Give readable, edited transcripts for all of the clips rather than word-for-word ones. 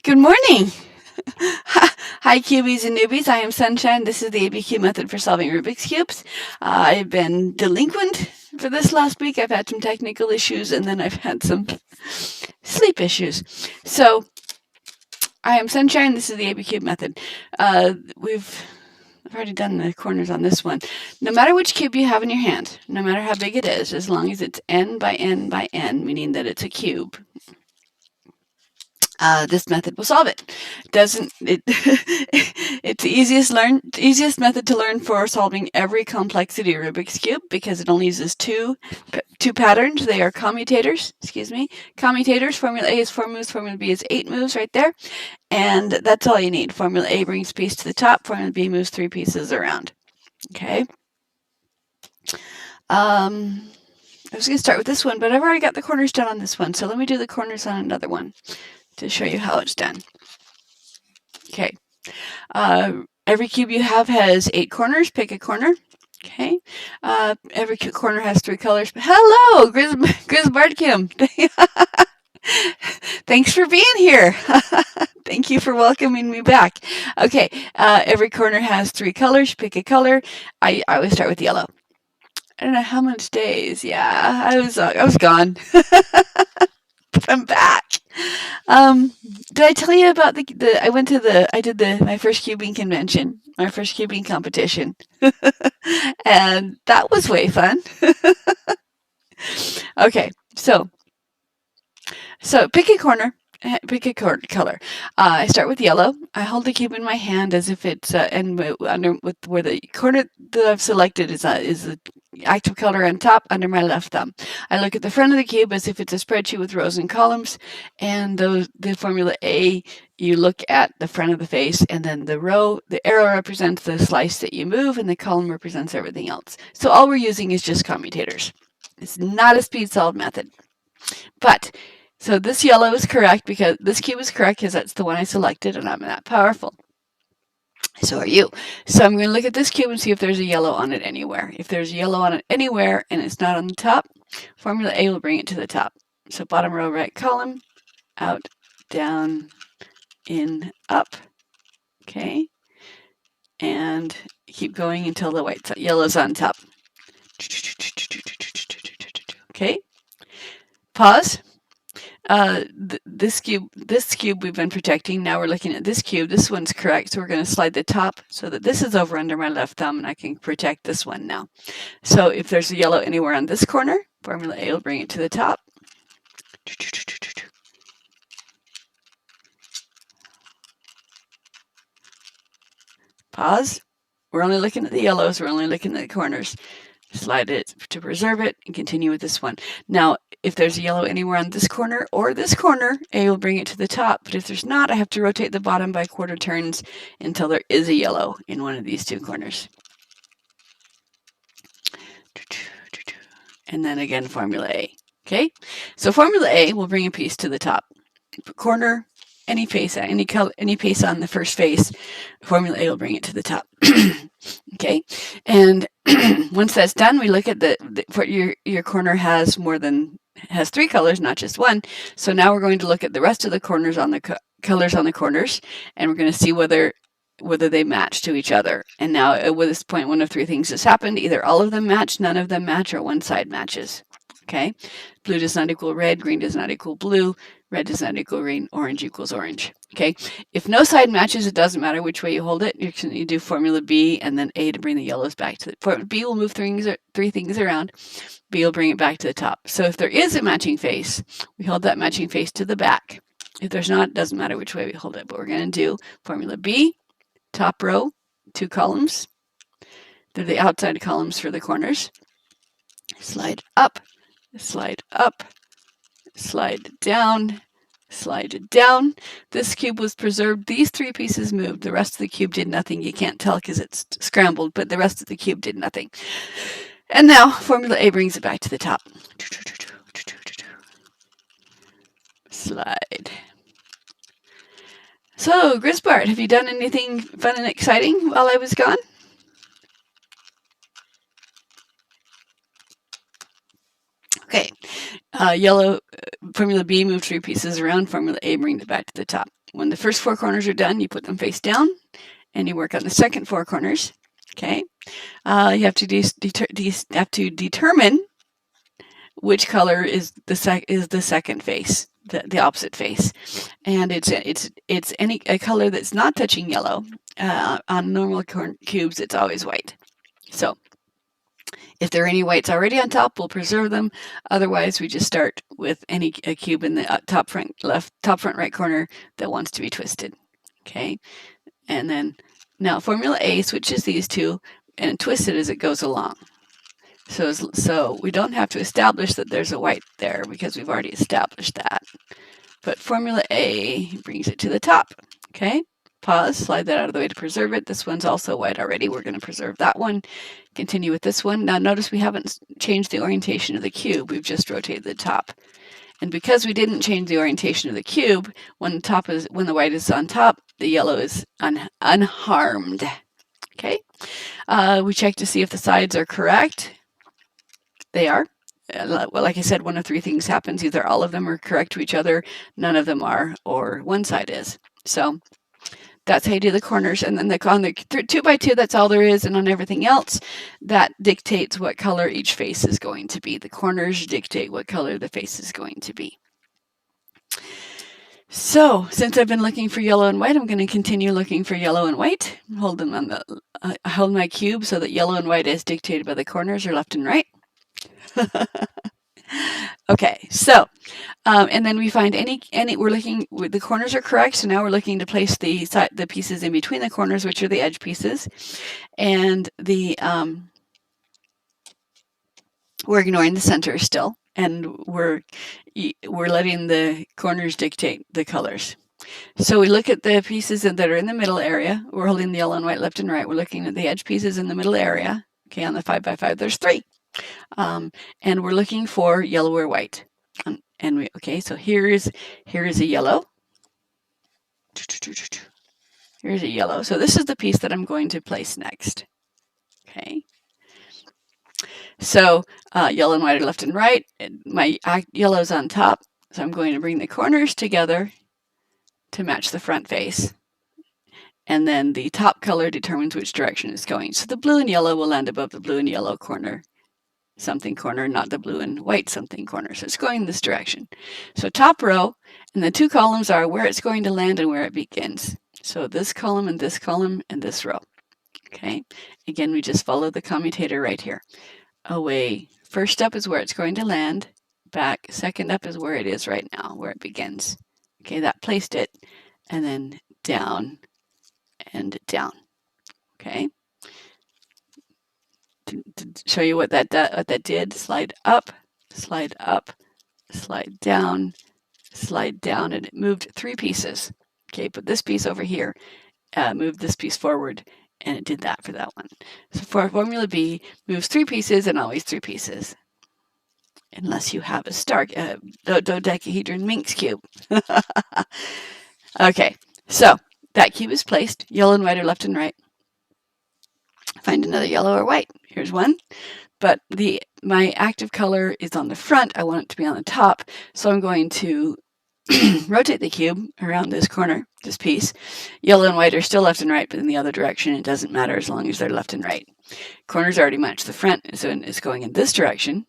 Good morning. Hi, cubies and newbies. I am Sunshine. This is the ABCube method for solving Rubik's Cubes. I've been delinquent for this last week. I've had some technical issues and then I've had some sleep issues. So, I am Sunshine. This is the ABCube method. I've already done the corners on this one. No matter which cube you have in your hand, no matter how big it is, as long as it's n by n by n, meaning that it's a cube, this method will solve it. It's the easiest method to learn for solving every complexity Rubik's Cube because it only uses two patterns. They are commutators. Commutators. Formula A is 4 moves. Formula B is 8 moves right there. And that's all you need. Formula A brings a piece to the top. Formula B moves 3 pieces around. Okay. I was going to start with this one, but I've already got the corners done on this one. So let me do the corners on another one to show you how it's done. Okay. Every cube you have has 8 corners. Pick a corner. Okay. Every corner has 3 colors. Hello, Grisbardkim. Thanks for being here. Thank you for welcoming me back. Okay. Every corner has 3 colors. Pick a color. I always start with yellow. I don't know how much days. Yeah, I was gone. But I'm back. Did I tell you about I did my first cubing convention, my first cubing competition, and that was way fun. Okay, so pick a corner. Pick a color. I start with yellow. I hold the cube in my hand as if it's and where the corner that I've selected is the active color on top under my left thumb. I look at the front of the cube as if it's a spreadsheet with rows and columns, and the formula A, you look at the front of the face, and then the arrow represents the slice that you move, and the column represents everything else. So all we're using is just commutators. It's not a speed solve method, but so this yellow is correct because this cube is correct because that's the one I selected and I'm that powerful. So are you. So I'm going to look at this cube and see if there's a yellow on it anywhere. If there's a yellow on it anywhere and it's not on the top, formula A will bring it to the top. So bottom row, right column, out, down, in, up. Okay. And keep going until the yellow's on top. Okay. Pause. This cube we've been protecting. Now we're looking at this cube. This one's correct, so we're going to slide the top so that this is over under my left thumb, and I can protect this one now. So if there's a yellow anywhere on this corner, formula A will bring it to the top. Pause. We're only looking at the yellows. We're only looking at the corners. Slide it to preserve it and continue with this one. Now, if there's a yellow anywhere on this corner or this corner, A will bring it to the top. But if there's not, I have to rotate the bottom by quarter turns until there is a yellow in one of these 2 corners. And then again, formula A. Okay, so formula A will bring a piece to the top. Corner, any face on the first face, formula A will bring it to the top. Okay, and once that's done, we look at your corner has 3 colors, not just one. So now we're going to look at the rest of the corners on the colors on the corners, and we're going to see whether they match to each other. And now at this point, one of 3 things has happened. Either all of them match, none of them match, or one side matches. Okay, blue does not equal red, green does not equal blue, red does not equal green, orange equals orange. Okay, if no side matches, it doesn't matter which way you hold it. You do formula B and then A to bring the yellows back to the B will move 3 things around. B will bring it back to the top. So if there is a matching face, we hold that matching face to the back. If there's not, it doesn't matter which way we hold it, but we're going to do formula B, top row, 2 columns. They're the outside columns for the corners. Slide up, slide up, slide down, slide down. This cube was preserved. These 3 pieces moved. The rest of the cube did nothing. You can't tell because it's scrambled, but the rest of the cube did nothing. And now formula A brings it back to the top. Slide. So, Grisbart, have you done anything fun and exciting while I was gone? Okay. Yellow, formula B moved 3 pieces around. Formula A brings it back to the top. when the first 4 corners are done, you put them face down, and you work on the second 4 corners. Okay, you have to determine which color is the second face, the opposite face, and it's a color that's not touching yellow. On normal cubes, it's always white. So if there are any whites already on top, we'll preserve them. Otherwise, we just start with a cube in the top front right corner that wants to be twisted. Okay, and then now Formula A switches these two and twists it as it goes along. So we don't have to establish that there's a white there because we've already established that. But Formula A brings it to the top. Okay, pause, slide that out of the way to preserve it. This one's also white already. We're going to preserve that one. Continue with this one. Now notice we haven't changed the orientation of the cube. We've just rotated the top. And because we didn't change the orientation of the cube, when the white is on top, the yellow is unharmed. Okay, we check to see if the sides are correct. They are. Well, like I said, one of 3 things happens. Either all of them are correct to each other, none of them are, or one side is. So that's how you do the corners. And then on the 2 by 2, that's all there is. And on everything else, that dictates what color each face is going to be. The corners dictate what color the face is going to be. So since I've been looking for yellow and white, I'm going to continue looking for yellow and white. Hold them on hold my cube so that yellow and white, as dictated by the corners, are left and right. Okay, so and then we find we're looking, the corners are correct, so now we're looking to place the pieces in between the corners, which are the edge pieces, and we're ignoring the center still, and we're letting the corners dictate the colors. So we look at the pieces that are in the middle area. We're holding the yellow and white left and right. We're looking at the edge pieces in the middle area. Okay, on the 5 by 5, there's 3. And we're looking for yellow or white. Okay, so here is a yellow. Here's a yellow. So this is the piece that I'm going to place next. Okay. So yellow and white are left and right. My yellow's on top. So I'm going to bring the corners together to match the front face. And then the top color determines which direction it's going. So the blue and yellow will land above the blue and yellow corner. Something corner, not the blue and white something corner. So it's going in this direction. So top row, and the 2 columns are where it's going to land and where it begins. So this column and this column and this row. Okay, again, we just follow the commutator right here. Away, first up is where it's going to land. Back, second up is where it is right now, where it begins. Okay, that placed it, and then down and down. Okay. To show you what that did, slide up, slide down, and it moved 3 pieces. Okay, put this piece over here, moved this piece forward, and it did that for that one. So for Formula B, moves 3 pieces and always 3 pieces. Unless you have a dodecahedron Minx cube. Okay, so that cube is placed. Yellow and white are left and right. Find another yellow or white. Here's one, but my active color is on the front. I want it to be on the top, so I'm going to rotate the cube around this corner, this piece. Yellow and white are still left and right, but in the other direction. It doesn't matter as long as they're left and right. Corners already match the front, so it's going in this direction.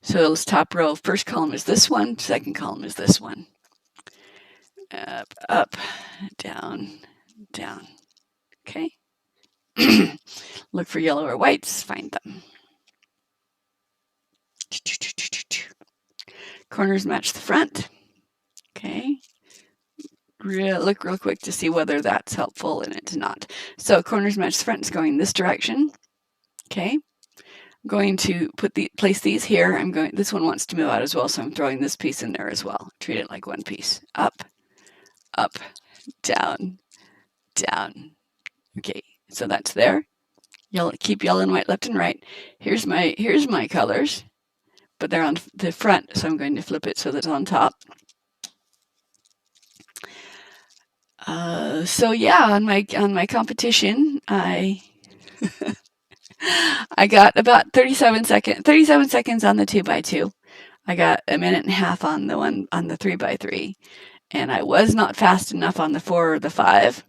So this top row, first column is this one, second column is this one. Up, down, down. Okay. Look for yellow or whites, find them. Corners match the front. Okay. Look real quick to see whether that's helpful, and it's not. So corners match the front. It's going this direction. Okay. I'm going to place these here. This one wants to move out as well, so I'm throwing this piece in there as well. Treat it like one piece. Up, down, down. Okay, so that's there. Keep yellow and white left and right. Here's my colors, but they're on the front, so I'm going to flip it so that it's on top. So yeah, on my competition, I got about 37 seconds on the 2 by 2. I got a minute and a half on the 3 by 3, and I was not fast enough on the 4 or the 5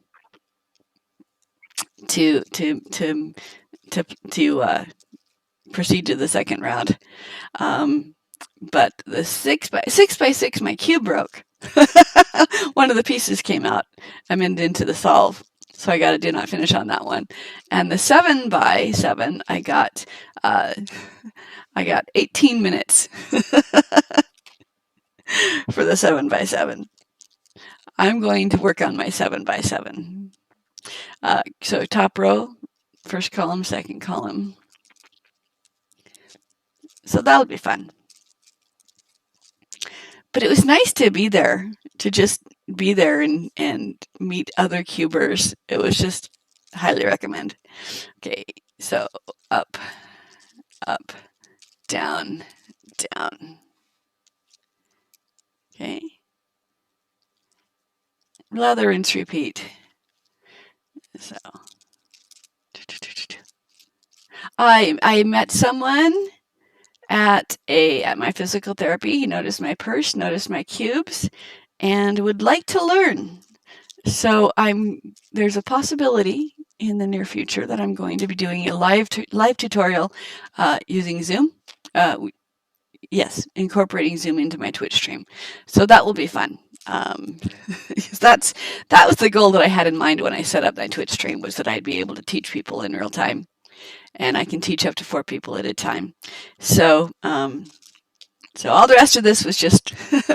to proceed to the second round. But the 6 by 6, my cube broke. One of the pieces came out. I meant into the solve, so I got a do not finish on that one. And the 7 by 7, I got 18 minutes for the 7 by 7. I'm going to work on my 7 by 7. So top row, first column, second column. So that'll be fun. But it was nice to be there, to just be there and meet other cubers. It was just highly recommend. Okay, so up, up, down, down. Okay. Lather, rinse, repeat. So I met someone at my physical therapy. He noticed my purse, noticed my cubes, and would like to learn. So there's a possibility in the near future that I'm going to be doing a live tutorial using Zoom. Yes, incorporating Zoom into my Twitch stream. So that will be fun. That was the goal that I had in mind when I set up my Twitch stream, was that I'd be able to teach people in real time, and I can teach up to 4 people at a time. So all the rest of this was just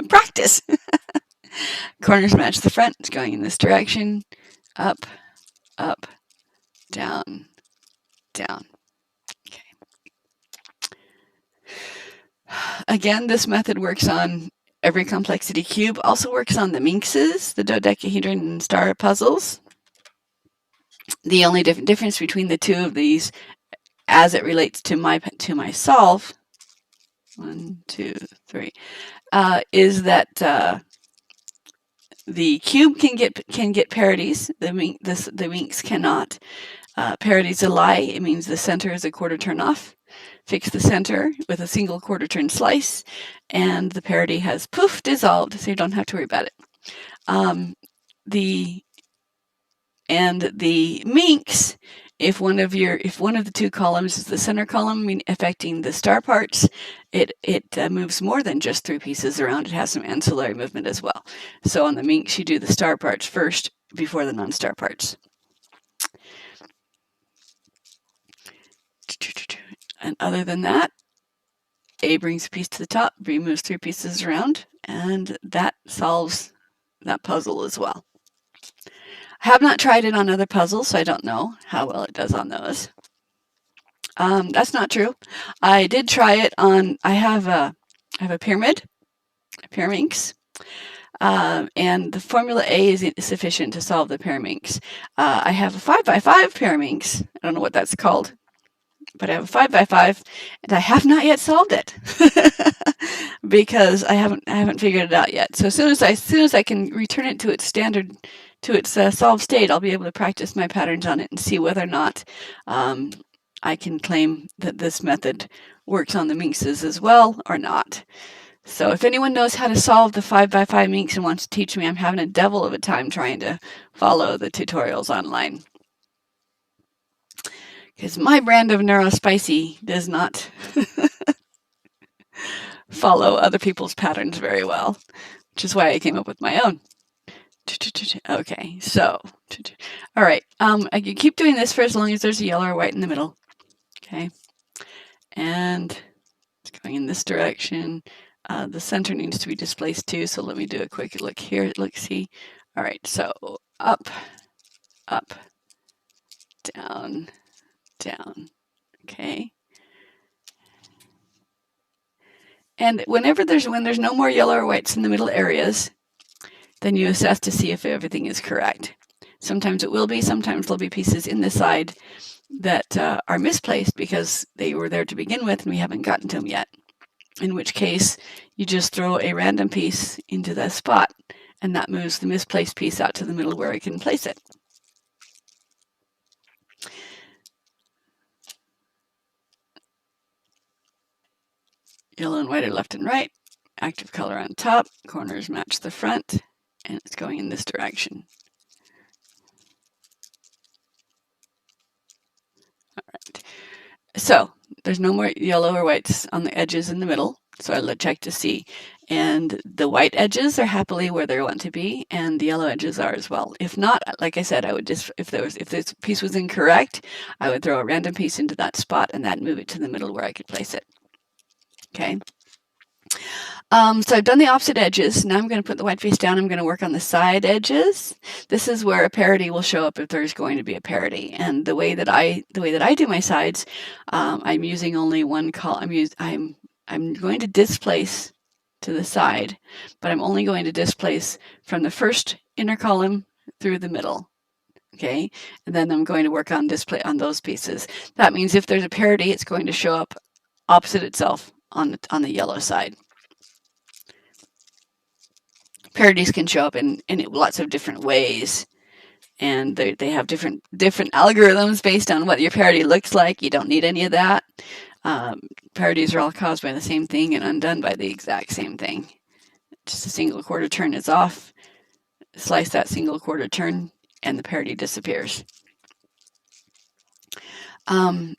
practice. Corners match the front. It's going in this direction. Up, up, down, down. Okay. Again, this method works on every complexity cube. Also works on the minxes, the dodecahedron and star puzzles. The only difference between the two of these, as it relates to my solve, 1, 2, 3, is that the cube can get parities. The minx cannot. Parity's a lie. It means the center is a quarter turn off. Fix the center with a single quarter turn slice, and the parity has poof dissolved, so you don't have to worry about it. The minx, if one of the 2 columns is the center column, affecting the star parts, it moves more than just 3 pieces around. It has some ancillary movement as well. So on the minx, you do the star parts first before the non-star parts. And other than that, A brings a piece to the top, B moves 3 pieces around, and that solves that puzzle as well. I have not tried it on other puzzles, so I don't know how well it does on those. That's not true. I did try it on, I have a pyramid, a pyraminx, and the formula A is sufficient to solve the pyraminx. I have a 5 by 5 pyraminx. I don't know what that's called, but I have a 5 by 5, and I have not yet solved it because I haven't figured it out yet. So as soon as I can return it to its standard, to its solved state, I'll be able to practice my patterns on it and see whether or not I can claim that this method works on the minxes as well or not. So if anyone knows how to solve the 5 by 5 minx and wants to teach me, I'm having a devil of a time trying to follow the tutorials online. Because my brand of neurospicy does not follow other people's patterns very well, which is why I came up with my own. Okay, so, all right, I can keep doing this for as long as there's a yellow or white in the middle. Okay, and it's going in this direction. The center needs to be displaced too, so let me do a quick look here. See. All right, so up, up, down, down. Okay. And when there's no more yellow or whites in the middle areas, then you assess to see if everything is correct. Sometimes it will be, sometimes there'll be pieces in the side that are misplaced because they were there to begin with and we haven't gotten to them yet. In which case, you just throw a random piece into that spot, and that moves the misplaced piece out to the middle where I can place it. Yellow and white are left and right. Active color on top. Corners match the front. and it's going in this direction. All right. So there's no more yellow or whites on the edges in the middle. So I'll check to see. And the white edges are happily where they want to be, and the yellow edges are as well. If not, like I said, I would just, if this piece was incorrect, I would throw a random piece into that spot and then move it to the middle where I could place it. Okay. So I've done the opposite edges. Now I'm going to put the white face down. I'm going to work on the side edges. This is where a parity will show up if there's going to be a parity. And the way that I do my sides, I'm using only one column. I'm going to displace to the side, but I'm only going to displace from the first inner column through the middle. Okay, and then I'm going to work on display on those pieces. That means if there's a parity, it's going to show up opposite itself on the yellow side. Parities can show up in lots of different ways, and they have different algorithms based on what your parity looks like. You don't need any of that. Parities are all caused by the same thing and undone by the exact same thing. Just a single quarter turn is off. Slice that single quarter turn, and the parity disappears. And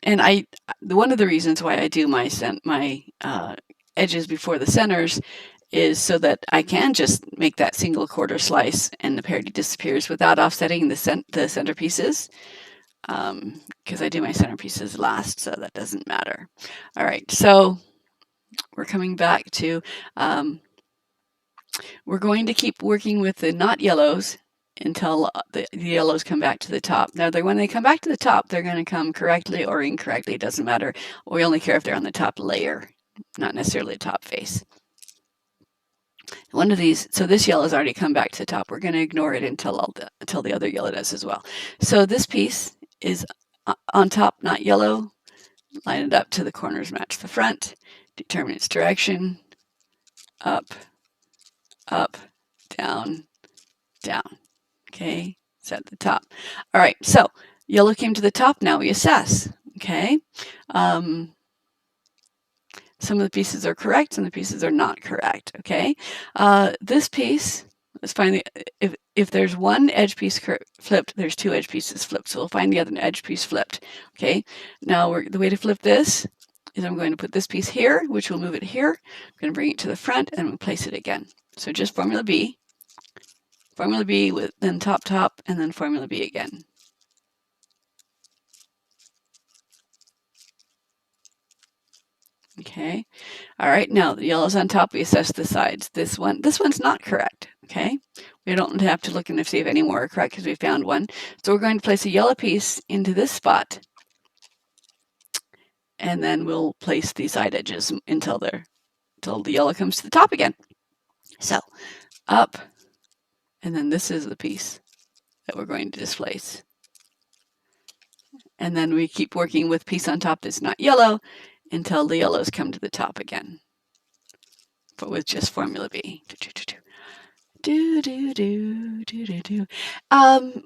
one of the reasons why I do my edges before the centers is so that I can just make that single quarter slice and the parity disappears without offsetting the center pieces, because I do my center pieces last, so that doesn't matter. All right, so we're coming back to, we're going to keep working with the not yellows until the yellows come back to the top. Now, when they come back to the top, they're going to come correctly or incorrectly. It doesn't matter. We only care if they're on the top layer, not necessarily the top face. One of these, so this yellow has already come back to the top. We're going to ignore it until the other yellow does as well. So this piece is on top, not yellow. Line it up to the corners match the front. Determine its direction. Up, up, down, down. Okay, it's at the top. All right, so yellow came to the top. Now we assess. Okay. Some of the pieces are correct, some of the pieces are not correct, okay? This piece, let's find if there's one edge piece flipped, there's two edge pieces flipped, so we'll find the other edge piece flipped, okay? Now, the way to flip this is I'm going to put this piece here, which will move it here. I'm going to bring it to the front, and I'm going to place it again. So just Formula B with then top, top, and then Formula B again. Okay. All right. Now the yellow's on top. We assess the sides. This one's not correct. Okay. We don't have to look and see if any more are correct because we found one. So we're going to place a yellow piece into this spot, and then we'll place the side edges until the yellow comes to the top again. So up, and then this is the piece that we're going to displace. And then we keep working with piece on top that's not yellow until the yellows come to the top again, but with just Formula B.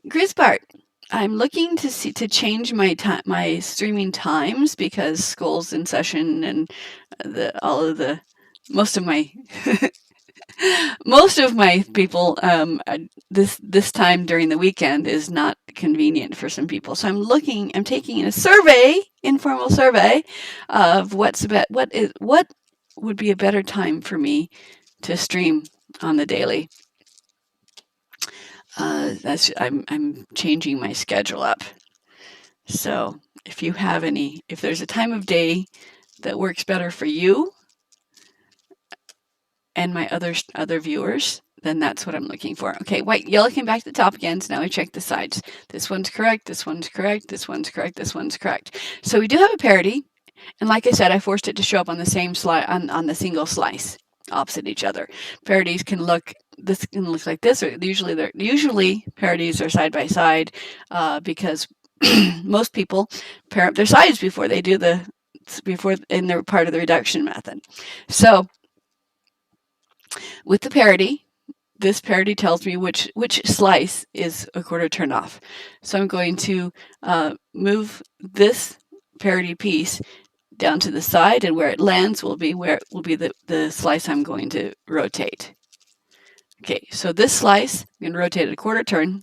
Grisbart, I'm looking to change my streaming times because school's in session and most of my most of my people, this time during the weekend is not convenient for some people. So I'm taking a survey, informal survey, of what would be a better time for me to stream on the daily. I'm changing my schedule up. So if there's a time of day that works better for you and my other viewers, then that's what I'm looking for. Okay, yellow came back to the top again, so now we check the sides. This one's correct, this one's correct, this one's correct, this one's correct. So we do have a parity, and like I said, I forced it to show up on the same slide, on the single slice, opposite each other. Parities can look like this, or usually parities are side by side, because most people pair up their sides before they do in their part of the reduction method. So with the parity, this parity tells me which slice is a quarter turn off. So I'm going to move this parity piece down to the side, and where it lands will be the slice I'm going to rotate. Okay, so this slice, I'm going to rotate it a quarter turn,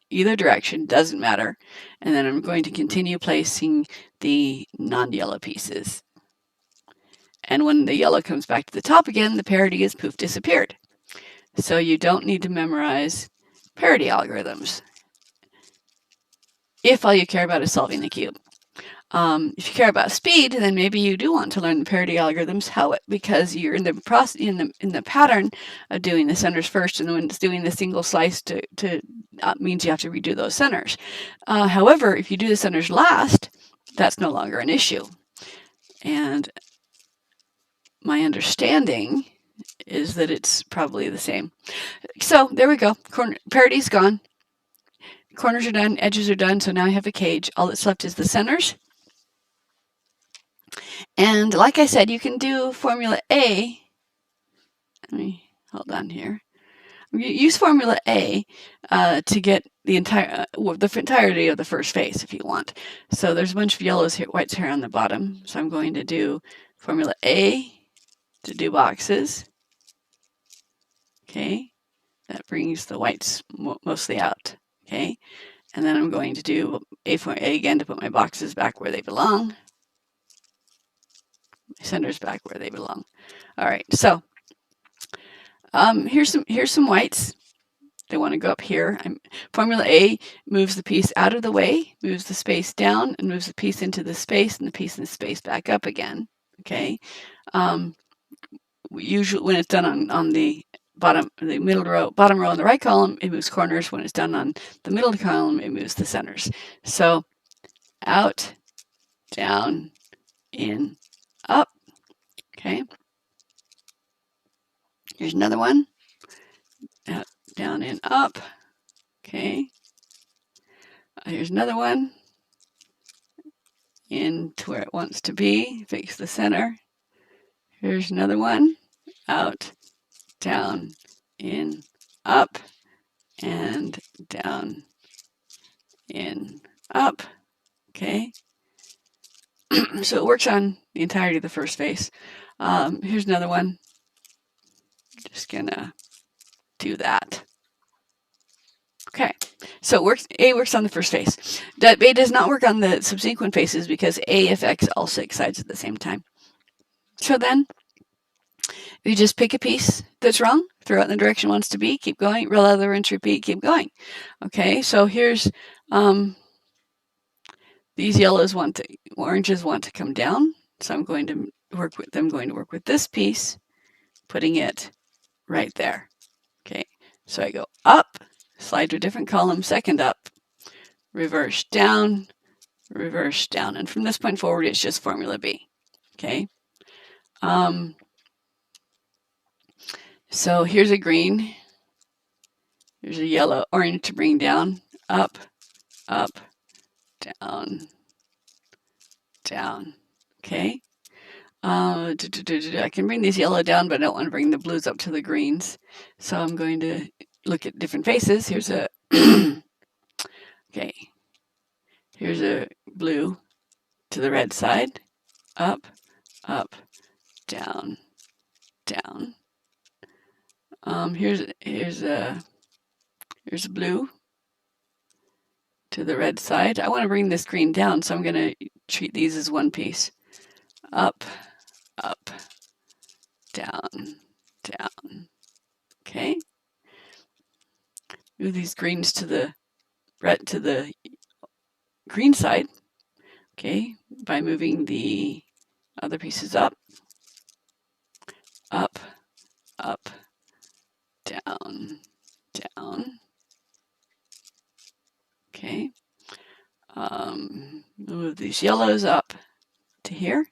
either direction, doesn't matter. And then I'm going to continue placing the non-yellow pieces. And when the yellow comes back to the top again, the parity is poof disappeared. So you don't need to memorize parity algorithms if all you care about is solving the cube. If you care about speed, then maybe you do want to learn the parity algorithms, because you're in the process in the pattern of doing the centers first, and when it's doing the single slice means you have to redo those centers. However, if you do the centers last, that's no longer an issue. And my understanding is that it's probably the same. So there we go. Parity's gone. Corners are done, edges are done, so now I have a cage. All that's left is the centers. And like I said, you can do formula A. Let me hold on here. Use formula A to get the entirety of the first face if you want. So there's a bunch of yellows here, whites here on the bottom. So I'm going to do formula A to do boxes. Okay, that brings the whites mostly out. Okay, and then I'm going to do A again to put my boxes back where they belong. My centers back where they belong. All right, so here's some whites. They want to go up here. Formula A moves the piece out of the way, moves the space down, and moves the piece into the space, and the piece in the space back up again. Okay. Usually, when it's done on the bottom row in the right column, it moves corners. When it's done on the middle column, it moves the centers. So out, down, in, up. Okay. Here's another one. Out, down, in, up. Okay. Here's another one. In to where it wants to be, fix the center. Here's another one. Out, down, in, up, and down, in, up. Okay. So it works on the entirety of the first face. Here's another one. Just gonna do that. Okay, so it works. A works on the first face. A does not work on the subsequent faces because A affects all 6 sides at the same time. So then, you just pick a piece that's wrong, throw it in the direction it wants to be, keep going, roll out of the rinse, repeat, keep going. Okay, so here's these oranges want to come down, so I'm going to work with this piece, putting it right there. Okay, so I go up, slide to a different column, second up, reverse down, and from this point forward, it's just formula B. Okay. So here's a green, here's a yellow, orange to bring down, up, up, down, down. Okay. I can bring these yellow down, but I don't want to bring the blues up to the greens. So I'm going to look at different faces. Here's a okay. Here's a blue to the red side, up, up, down, down. Here's a blue to the red side. I want to bring this green down, so I'm going to treat these as one piece. Up, up, down, down. Okay. Move these greens to the green side. Okay, by moving the other pieces up, up, up, down, down. Okay. Move these yellows up to here,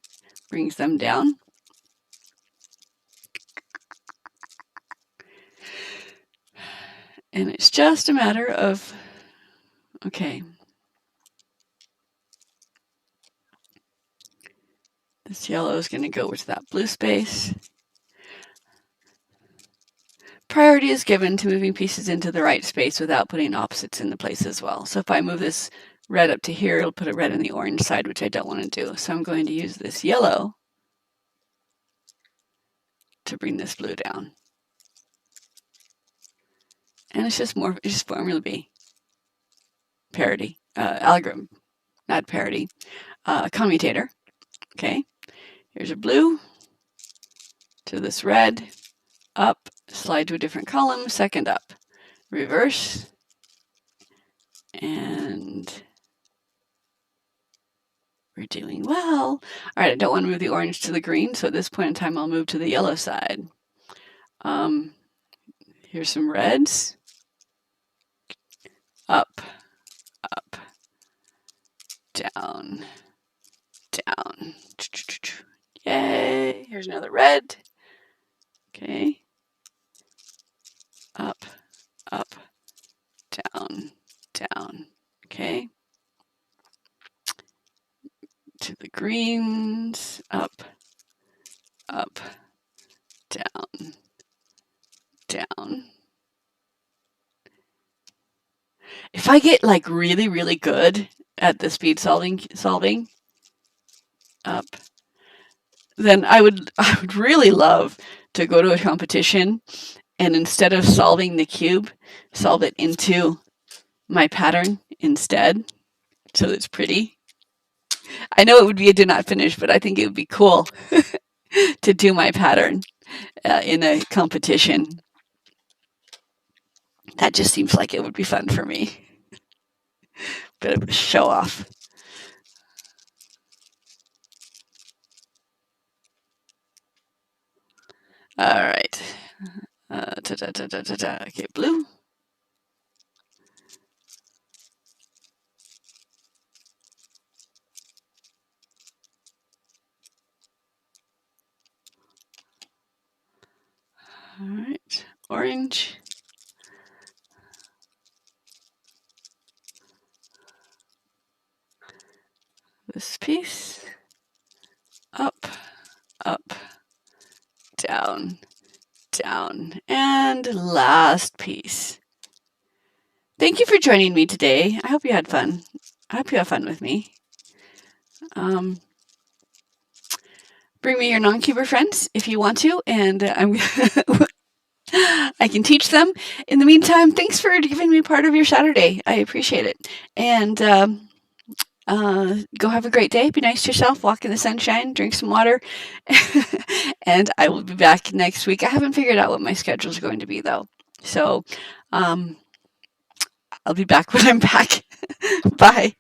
brings them down. And it's just a matter of, okay, this yellow is going to go with that blue space. Priority is given to moving pieces into the right space without putting opposites in the place as well. So if I move this red up to here, it'll put a red on the orange side, which I don't want to do. So I'm going to use this yellow to bring this blue down. And it's just formula B. Parity. Algorithm, not parity. Commutator. Okay. Here's a blue to this red. Up. Slide to a different column. Second up. Reverse. And we're doing well. All right, I don't want to move the orange to the green, so at this point in time, I'll move to the yellow side. Here's some reds. Up, up, down, down. Yay, here's another red. Okay. Up, up, down, down. Okay. To the greens, up, up, down, down. If I get like really, really good at the speed solving, up, then I would really love to go to a competition and instead of solving the cube, solve it into my pattern instead, so it's pretty. I know it would be a do not finish, but I think it would be cool to do my pattern in a competition. That just seems like it would be fun for me. Bit of a show off. All right. Okay, blue. All right, orange. This piece. Up, up, down, down. And last piece. Thank you for joining me today. I hope you had fun. I hope you have fun with me. Bring me your non-cuber friends if you want to, and I can teach them. In the meantime, thanks for giving me part of your Saturday. I appreciate it. And go have a great day. Be nice to yourself. Walk in the sunshine. Drink some water. And I will be back next week. I haven't figured out what my schedule is going to be, though. So I'll be back when I'm back. Bye.